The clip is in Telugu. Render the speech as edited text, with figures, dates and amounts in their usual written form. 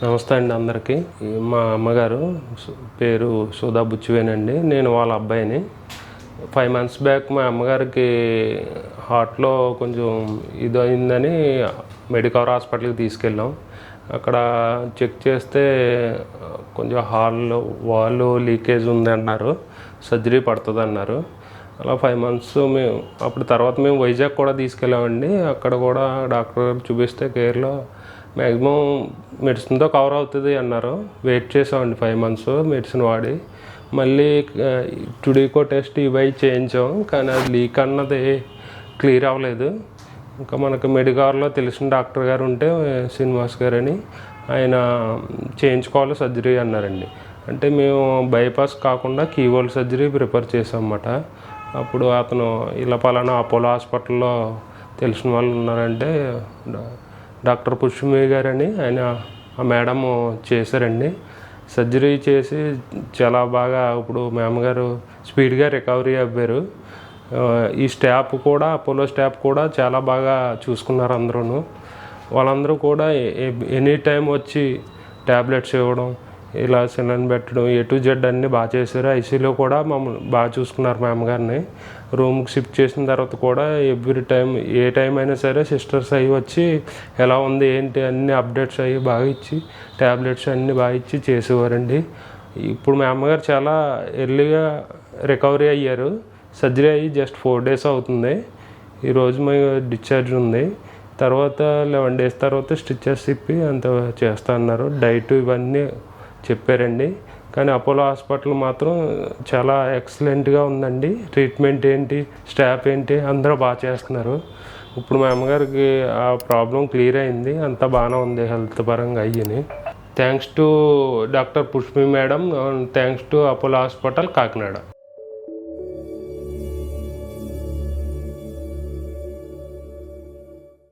నమస్తే అండి అందరికీ. మా అమ్మగారు పేరు సుధా బుచ్చివేనండి. నేను వాళ్ళ అబ్బాయిని. 5 months బ్యాక్ మా అమ్మగారికి హార్ట్లో కొంచెం ఇది అయిందని మెడికవర్ హాస్పిటల్కి తీసుకెళ్ళాం. అక్కడ చెక్ చేస్తే కొంచెం వాల్ లీకేజ్ ఉంది అన్నారు. సర్జరీ పడుతుంది అన్నారు. అలా 5 months తర్వాత మేము వైజాగ్ కూడా తీసుకెళ్ళామండి. అక్కడ కూడా డాక్టర్ గారు చూపిస్తే కేర్లో మ్యాక్సిమం మెడిసిన్తో కవర్ అవుతుంది అన్నారు. వెయిట్ చేసామండి 5 months మెడిసిన్ వాడి. మళ్ళీ టుడికో టెస్ట్ ఇవి చేయించాం, కానీ అది లీక్ అన్నది క్లియర్ అవ్వలేదు. ఇంకా మనకు మెడికవర్లో తెలిసిన డాక్టర్ గారు ఉంటే శ్రీనివాస్ గారు అని, ఆయన చేయించుకోవాలి సర్జరీ అన్నారండి. అంటే మేము బైపాస్ కాకుండా కీహోల్ సర్జరీ ప్రిపేర్ చేసాం అన్నమాట. అప్పుడు అతను ఇలా పలానా అపోలో హాస్పిటల్లో తెలిసిన వాళ్ళు ఉన్నారంటే డాక్టర్ పుష్మి గారని ఆయన ఆ మేడం చేశారండి. సర్జరీ చేసి చాలా బాగా ఇప్పుడు మా అమ్మగారు స్పీడ్గా రికవరీ అవ్వారు. ఈ స్టాఫ్ కూడా అపోలో స్టాఫ్ కూడా చాలా బాగా చూసుకున్నారు అందరూ. వాళ్ళందరూ కూడా ఎనీ టైం వచ్చి ట్యాబ్లెట్స్ ఇవ్వడం, ఇలా సిలిండర్ పెట్టడం, A to Z అన్నీ బాగా చేశారు. ఐసీయూలో కూడా మమ్మల్ని బాగా చూసుకున్నారు మా అమ్మగారిని. రూమ్కి షిఫ్ట్ చేసిన తర్వాత కూడా ఎవ్రీ టైం ఏ టైం అయినా సరే సిస్టర్స్ అవి వచ్చి ఎలా ఉంది ఏంటి అన్ని అప్డేట్స్ అవి బాగా ఇచ్చి ట్యాబ్లెట్స్ అన్నీ బాగా ఇచ్చి చేసేవారండి. ఇప్పుడు మా అమ్మగారు చాలా ఎర్లీగా రికవరీ అయ్యారు. సర్జరీ అయ్యి జస్ట్ 4 days అవుతుంది. ఈరోజు మా డిశ్చార్జ్ ఉంది. తర్వాత 11 days తర్వాత స్టిచెస్ ఇప్పి అంత చేస్తా అన్నారు. డైట్ ఇవన్నీ చెప్పారండి. కానీ అపోలో హాస్పిటల్ మాత్రం చాలా ఎక్సలెంట్గా ఉందండి. ట్రీట్మెంట్ ఏంటి, స్టాఫ్ ఏంటి, అందరూ బాగా చేస్తున్నారు. ఇప్పుడు మా అమ్మగారికి ఆ ప్రాబ్లం క్లియర్ అయింది. అంతా బాగానే ఉంది హెల్త్ పరంగా అయ్యని. Thanks to doctor Pushmi madam, thanks to Apollo hospital Kakinada.